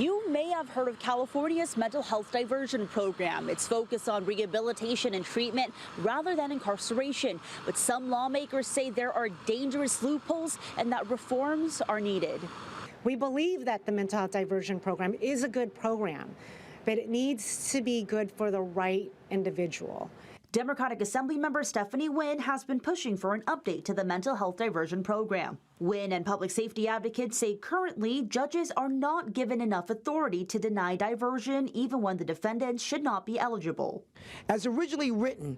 You may have heard of California's mental health diversion program. It's focused on rehabilitation and treatment rather than incarceration. But some lawmakers say there are dangerous loopholes and that reforms are needed. We believe that the mental health diversion program is a good program, but it needs to be good for the right individual. Democratic Assemblymember Stephanie Wynn has been pushing for an update to the mental health diversion program. Wynn and public safety advocates say currently judges are not given enough authority to deny diversion even when the defendants should not be eligible. As originally written,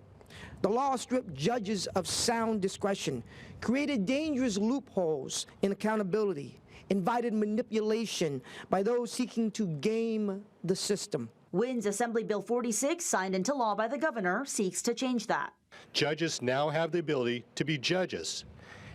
the law stripped judges of sound discretion, created dangerous loopholes in accountability, invited manipulation by those seeking to game the system. Wynn's Assembly Bill 46, signed into law by the governor, seeks to change that. Judges now have the ability to be judges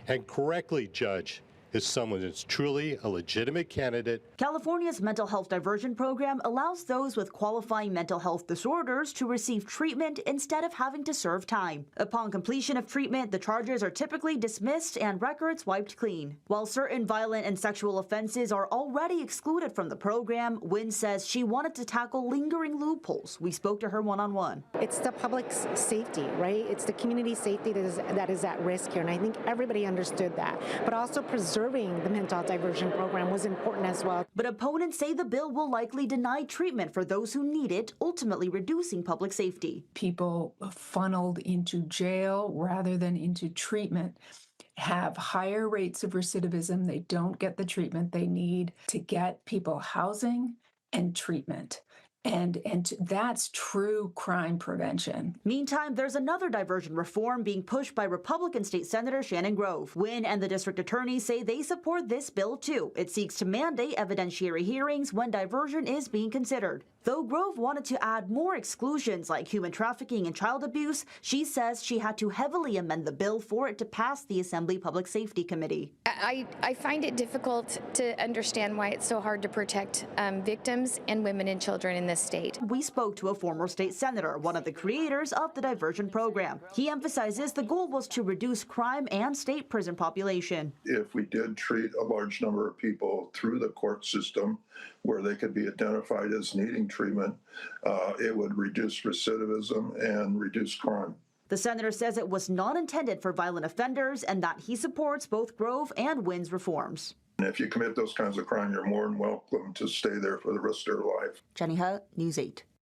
and correctly judge if someone is truly a legitimate candidate. California's mental health diversion program allows those with qualifying mental health disorders to receive treatment instead of having to serve time. Upon completion of treatment, the charges are typically dismissed and records wiped clean. While certain violent and sexual offenses are already excluded from the program, Wynn says she wanted to tackle lingering loopholes. We spoke to her one-on-one. It's the public's safety, right? It's the community safety that is at risk here, and I think everybody understood that. But also preserving the mental health diversion program was important as well. But opponents say the bill will likely deny treatment for those who need it, ultimately reducing public safety. People funneled into jail rather than into treatment have higher rates of recidivism. They don't get the treatment they need to get people housing and treatment. And that's true crime prevention. Meantime, there's another diversion reform being pushed by Republican State Senator Shannon Grove. Wynn and the district attorney say they support this bill, too. It seeks to mandate evidentiary hearings when diversion is being considered. Though Grove wanted to add more exclusions like human trafficking and child abuse, she says she had to heavily amend the bill for it to pass the Assembly Public Safety Committee. I find it difficult to understand why it's so hard to protect victims and women and children in this state. We spoke to a former state senator, one of the creators of the diversion program. He emphasizes the goal was to reduce crime and state prison population. If we did treat a large number of people through the court system where they could be identified as needing treatment, it would reduce recidivism and reduce crime. The senator says it was not intended for violent offenders and that he supports both Grove and Wynn's reforms. And if you commit those kinds of crime, you're more than welcome to stay there for the rest of your life. Jenny Hutt, News 8.